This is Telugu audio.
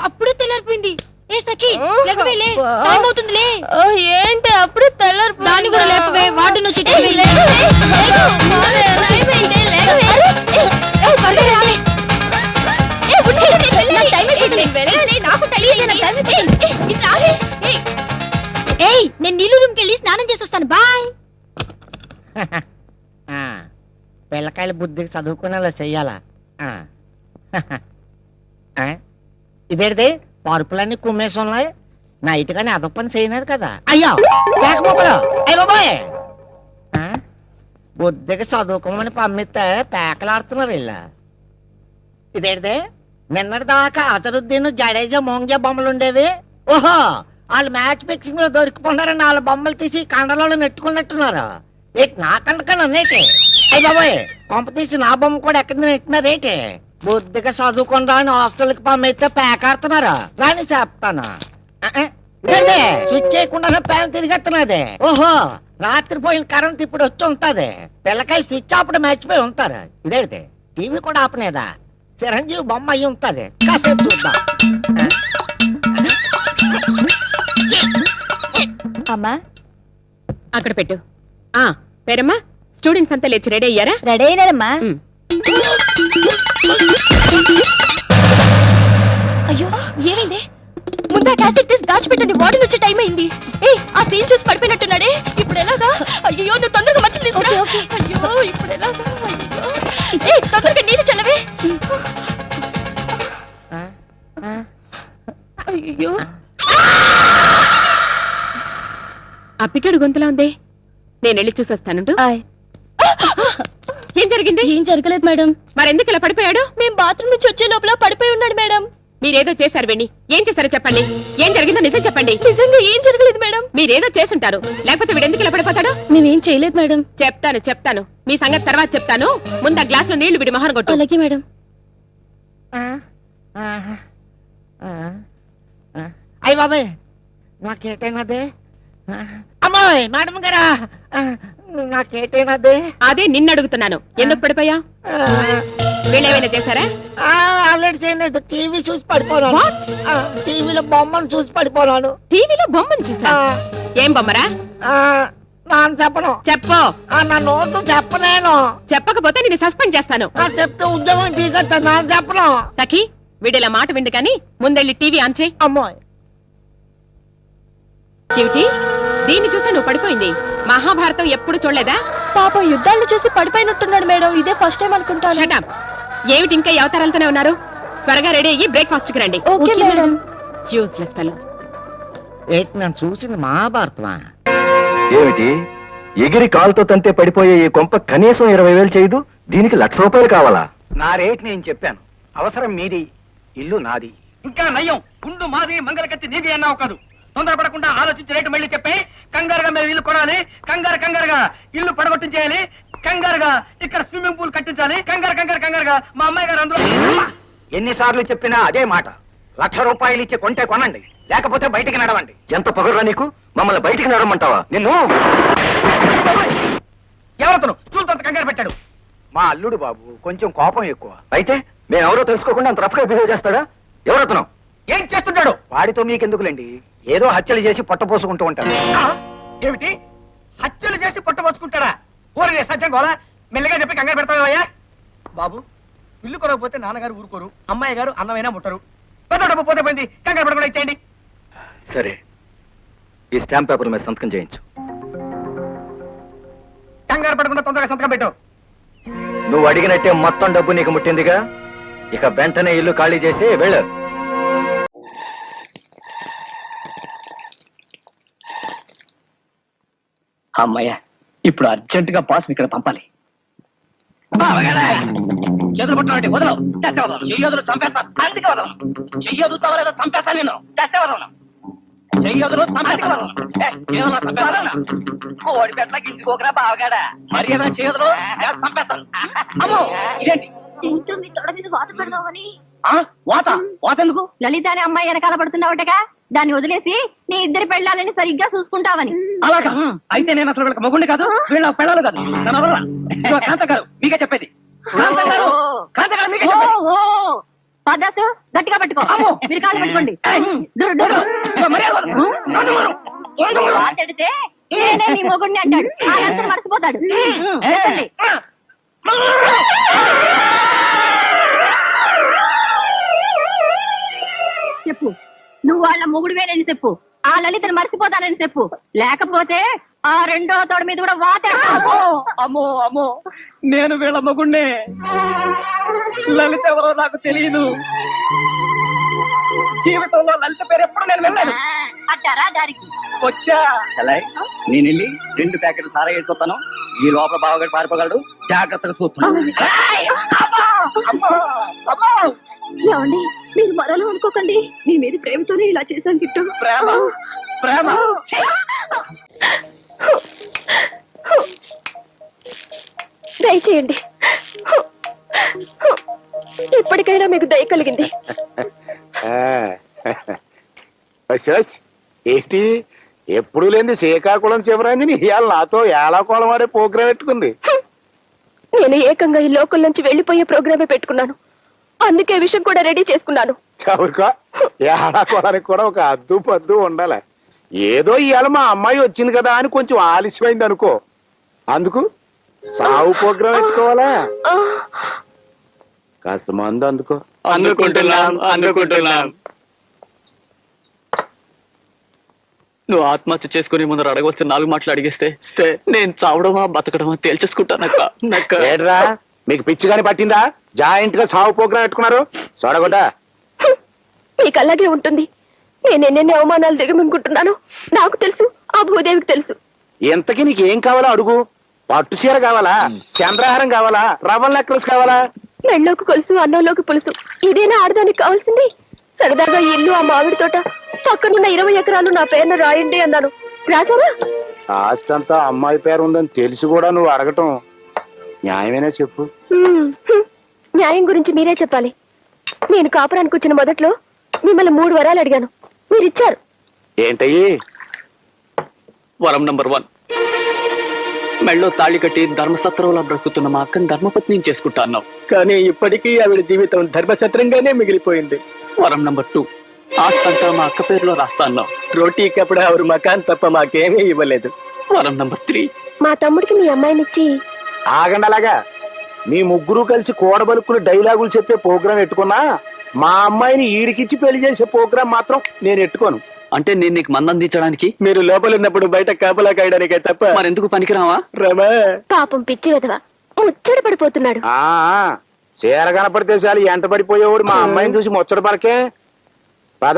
అప్పుడే తెల్లారిపోయింది. ఏ సఖి లేకవేలే, టైం అవుతుందిలే. ఏంటి అప్పుడే తెల్లారి? దాన్ని కూడా లేపవే, వాటిని వచ్చి నేను నీళ్ళు రూమ్కి వెళ్ళి స్నానం చేసొస్తాను. బాయ్. పిల్లకాయల బుద్ధికి చదువుకునేలా చెయ్యాలా? ఇదేంటిది పరుపులన్నీ కుమ్మేసి ఉన్నాయి. నైట్ గానీ అదొక పని చేయలేదు కదా. అయ్యో పేకపోకలు అయ్యో బాయ్. బుద్ధికి చదువుకోమని పంపిస్తే పేకలాడుతున్నారు ఇలా. ఇదేంటిది నిన్నటి దాకా అజరుద్దీన్ జడేజా మోంగ్యా బొమ్మలు ఉండేవి. ఓహో, వాళ్ళు మ్యాచ్ ఫిక్సింగ్ లో దొరికిపోన్నారని వాళ్ళ బొమ్మలు తీసి కండలో నెట్టుకున్నట్టున్నారు. నా కండకన్నా నేటి అయ్యి బాబోయ్, కొంప తీసి నా బొమ్మ కూడా ఎక్కడ నెట్టినారేటి? బుద్ధిగా చదువుకుందా అని హాస్టల్కి పంపిస్తే పేకాడుతున్నారు. రాని చెప్తాను. స్విచ్ చేయకుండా ఫ్యాన్ తిరిగెత్తున్నది. ఓహో, రాత్రి పోయిన కరెంట్ ఇప్పుడు వచ్చి ఉంటది. పిల్లకాయలు స్విచ్ ఆపడం మర్చిపోయి ఉంటారు. ఇదేంటి టీవీ కూడా ఆపనేదా? చిరంజీవి బొమ్మ అయ్యి ఉంటది. కాసేపు చూద్దాం. అమ్మా అక్కడ పెట్టు. పేరమ్మా, స్టూడెంట్స్ అంతా లేచి రెడీ అయ్యారా? రెడీ అయినారమ్మా. అయ్యో ఏమైంది? ముందా క్యాసెట్ తీసి దాచిపెట్టండి, వార్డెన్ వచ్చే టైం అయింది. ఆ సీన్ చూసి పడిపోయినట్టున్నాడే. ఇప్పుడు ఎలాగా? అయ్యో నువ్వు తొందరగా మంచి తీసుకురా. అయ్యో ఇప్పుడు ఎలాగా? తొందరగా నీళ్ళు చల్లవే. అయ్యో అప్పికడు గొంతులా ఉంది. నేను వెళ్ళి చూసొస్తాను. ఏం జరిగింది? ఏం జరగలేదు మేడం. మరెందుకు ఇలా పడిపోయాడు? మేము బాత్రూమ్ నుంచి వచ్చే లోపల పడిపోయి ఉన్నాడు మేడం. మీరేదో చేశారు వెండి. ఏం చేశారో చెప్పండి. ఏం జరిగిందో నిజం చెప్పండి. నిజంగా ఏం జరగలేదు మేడం. మీరేదో చేసుంటారు, లేకపోతే వీడెందుకు ఇలా పడిపోతాడు? మేమేం చేయలేదు మేడం. చెప్తాను మీ సంగతి తర్వాత చెప్తాను. ముందు ఆ గ్లాస్ లో నీళ్లు విడి మొహన్ కొట్టు. అలాగే మేడం. అయ్య బాబాయ్, నాకేటైనదే? అమ్మాయి మేడం గారా, నాకేటైనదే? అదే నిన్ను అడుగుతున్నాను. ఎందుకు పడిపోయా? వీళ్ళేమైనా చేశారా? ఆల్రెడీ చేయలేదు. టీవీ చూసి పడిపోనాను. టీవీలో బొమ్మను చూసి పడిపోనాను. టీవీలో బొమ్మను చూసా? ఏం బొమ్మరా? నాన్న చెప్పను. చెప్పు. నా నోటు చెప్పలేను. చెప్పకపోతే నేను సస్పెండ్ చేస్తాను. చెప్తే ఉద్యోగం దిగొస్తా. నాన్న చెప్పను. సఖి, వీడిలా మాట విండు కానీ ముందెళ్ళి టీవీ ఆన్ చేయి. అమ్మాయి ఏమిటి? దీన్ని చూసా నువ్వు పడిపోయింది? మహాభారతం ఎప్పుడు చూడలేదా? పాపం యుద్ధాలను చూసి పడిపోయినట్టున్నాడు మేడం. ఇదే ఫస్ట్ టైం అనుకుంటాను. Shut up. ఏమిటి ఇంకా అవతారాలతోనే ఉన్నారు? త్వరగా రెడీ అయ్యి బ్రేక్ఫాస్ట్ కి రండి. Okay madam. Useless fellow. ఏంటి నేను చూసింది మహాభారతమా? ఏమిటి ఎగిరి కాలుతో తంతే పడిపోయే ఈ కొంప కనీసం 20,000 చేయదు? దీనికి ₹1,00,000 కావాలా? నా రేట్ నేను చెప్పాను. అవసరం మీది, ఇల్లు నాది. ఇంకా నయ్యం, గుండు మాది, మంగళకత్తి నీది అన్నావు కాదు. తొందరపడకుండా ఆలోచించి రేటు మళ్ళీ చెప్పి కంగారుగా మేము ఇల్లు కొనాలి, కంగారుగా ఇల్లు పడగొట్టించేయాలి, కంగారుగా ఇక్కడ స్విమ్మింగ్ పూల్ కట్టించాలి, కంగారుగా మా అమ్మాయి గారు అందులో. ఎన్నిసార్లు చెప్పినా అదే మాట. ₹1,00,000 ఇచ్చి కొంటే కొనండి, లేకపోతే బయటికి నడవండి. ఎంత పొగరురా నీకు? మమ్మల్ని బయటికి నడమంటావా? నిన్ను ఎవరతను చూలతో కంగారు పెట్టాడు? మా అల్లుడు బాబు, కొంచెం కోపం ఎక్కువ. అయితే మేమెవరో తెలుసుకోకుండా అంత రఫ్గా బిహేవ్ చేస్తాడా? ఎవరతను? ఏం చేస్తుంటాడు? వాడితో మీకెందుకులేండి, ఏదో హత్యలు చేసి పొట్టపోసుకుంటూ ఉంటాడు. ఏమిటి హత్యలు చేసి పొట్టపోసుకుంటాడా? ఊరనే సత్యం గోలా. మెల్లగా చెప్పి కంగారు పెడతావయ్యా. బాబు, ఇల్లు కొనకపోతే నాన్నగారు ఊరుకోరు, అమ్మాయి గారు అన్నమైనా ముట్టరు. పెద్ద డబ్బు పోతే పోయింది, కంగారు పడకుండా ఇచ్చేయండి. సరే, ఈ స్టాంప్ పేపర్ మీద సంతకం చేయించు. కంగారు పడకుండా తొందరగా సంతకం పెట్టు. నువ్వు అడిగినట్టే మొత్తం డబ్బు నీకు ముట్టిందిగా. ఇక వెంటనే ఇల్లు ఖాళీ చేసి వెళ్ళు. అమ్మాయ్యా, ఇప్పుడు అర్జెంట్ గా పాస్ ఇక్కడ పంపాలి. చేతులు పట్టుకోండి, వదలవు. చెయ్యదులు చంపేస్తా, అందుకే వదలను. చెయ్యదు తవలేదో చంపేస్తా, నేను చేస్తే వదలను. చెయ్యదులు కోడి పెట్ట గింజుకోకరా బావగాడా. మరి ఏదైనా చేయదులు చంపేస్తాను. అమ్మో, ఇదేంటి తొడ మీద వాత పెడదామని. వాత ఎందుకు? లలిత అనే అమ్మాయి వెనకాల పడుతున్నావుటగా, దాన్ని వదిలేసి నీ ఇద్దరి పెళ్ళాలని సరిగ్గా చూసుకుంటావని. అలాగా? అయితే నేను అసలు వీళ్ళకి మొగుండి కాదు, వీళ్ళ పెళ్ళాలు కాదు. కాంత గారు, మీకే చెప్పేది. కాంత గారు, పదాసు గట్టిగా పట్టుకో మీరు కాళ్ళు పట్టుకోండి దూరు, దూరు. మాట్లాడితే నేనే నీ మొగుడిని అంటాడు ఆయన మర్చిపోతాడు వెళ్ళండి. చెప్పు నువ్వు వాళ్ళ మొగుడువేనని చెప్పు ఆ లలితను మర్చిపోతానని చెప్పు లేకపోతే ఆ రెండో తోడ మీద కూడా వాతేస్తావు. అమ్మో అమ్మో నేను వీళ్ళ మగుణ్ణే లలిత ఎవరో నాకు తెలియదు జీవితంలో లలిత పేరు ఎప్పుడు నేను వెళ్ళాను అట్టారా దారికి వచ్చా నేను వెళ్ళి 2 ప్యాకెట్లు సారా వేసుకొస్తాను ఈ లోపల బావగాడు పారిపోగలడు జాగ్రత్తగా చూస్తున్నాను ఏమండి మీరు మరలో అనుకోకండి మీ మీద ప్రేమతోనే ఇలా చేశాను గిట్టు ప్రేమ ప్రేమ దయచేయండి ఇప్పటికైనా మీకు దయ కలిగింది అశోక్ ఏంటి ఎప్పుడు లేని శ్రీకాకుళం చివరంజని ఇవాళ నాతో ఏలాకోళం ఆడే ప్రోగ్రాం పెట్టుకుంది. నేను ఏకంగా ఈ లోకల్ నుంచి వెళ్లిపోయే ప్రోగ్రామే పెట్టుకున్నాను అందుకే విషయం కూడా రెడీ చేసుకున్నాను. చవురుకో ఏలాకోళానికి కూడా ఒక అద్దు పద్దు ఉండాలి. ఏదో ఇవాళ మా అమ్మాయి వచ్చింది కదా అని కొంచెం ఆలస్యమైంది అనుకో, అందుకు సాగు ప్రోగ్రాం పెట్టుకోవాలా. కాస్త మందు అందుకో. అందుకుంటున్నాం నువ్వు ఆత్మహత్య చేసుకునే ముందర అడగవలసిన 4 మాటలు అడిగిస్తే నేను చావడమా బతకడమా తేల్చేసుకుంటానక్క. ఏడ్రా మీకు పిచ్చి కానీ పట్టిందా? జాయింట్ గా సాగు ప్రోగ్రాం పెట్టుకున్నారు చూడగొడ్డ. మీకు అలాగే ఉంటుంది. నేను ఎన్నెన్ని అవమానాలు దిగమనుకుంటున్నాను నాకు తెలుసు, ఆ భూదేవికి తెలుసు. ఇంతకీ నీకు ఏం కావాలో అడుగు. పట్టు చీర కావాలా, చంద్రహారం కావాలా, రవ్వల నెక్లెస్ కావాలా? మెళ్ళలోకి కొలుసు అన్నంలోకి పులుసు ఇదేనా ఆడదానికి కావాల్సింది? సరదాగా ఈ ఇల్లు ఆ మామిడి తోట పక్కనున్న 20 ఎకరాలు నా పేరున రాయండి అన్నాను. రాసారా? ఆస్తి అంతా అమ్మాయి పేరు ఉందని తెలిసి కూడా నువ్వు అడగటం న్యాయమేనా చెప్పు. న్యాయం గురించి మీరే చెప్పాలి. నేను కాపురానికి వచ్చిన మొదట్లో మిమ్మల్ని 3 వరాలు అడిగాను, మీరు ఇచ్చారు. ఏంటయ్యి? వరం నంబర్ 1 మెళ్ళో తాళి కట్టి ధర్మసత్రంలో బ్రతుకుతున్న మా అక్కని ధర్మపత్ని చేసుకుంటా అన్నావు, కానీ ఇప్పటికీ ఆవిడ జీవితం ధర్మసత్రంగానే మిగిలిపోయింది. వరం నంబర్ 2 ఆస్తంతా మా అక్క పేరులో రాస్తా అన్నావు, రోటీకి అప్పుడు ఆవిడ మకాన్ తప్ప మాకేమీ ఇవ్వలేదు. వరం నంబర్ 3 మా తమ్ముడికి మీ అమ్మాయినిచ్చి ఆగండి. అలాగా మీ ముగ్గురు కలిసి కూడబలుకులు డైలాగులు చెప్పే ప్రోగ్రాం పెట్టుకున్నా మా అమ్మాయిని ఈడికిచ్చి పెళ్లి చేసే ప్రోగ్రాం మాత్రం నేను ఎట్టుకోను. అంటే నేను నీకు మందు అందించడానికి, మీరు లోపల ఉన్నప్పుడు బయట కాపలా కాయడానికే తప్ప మరెందుకు పనికిరావా? రమా పాపం పిచ్చి వెధవ ముచ్చట పడిపోతున్నాడు. చీర కనపడితే చాలు ఎంట పడిపోయేవాడు మా అమ్మాయిని చూసి ముచ్చట పరకే. పద.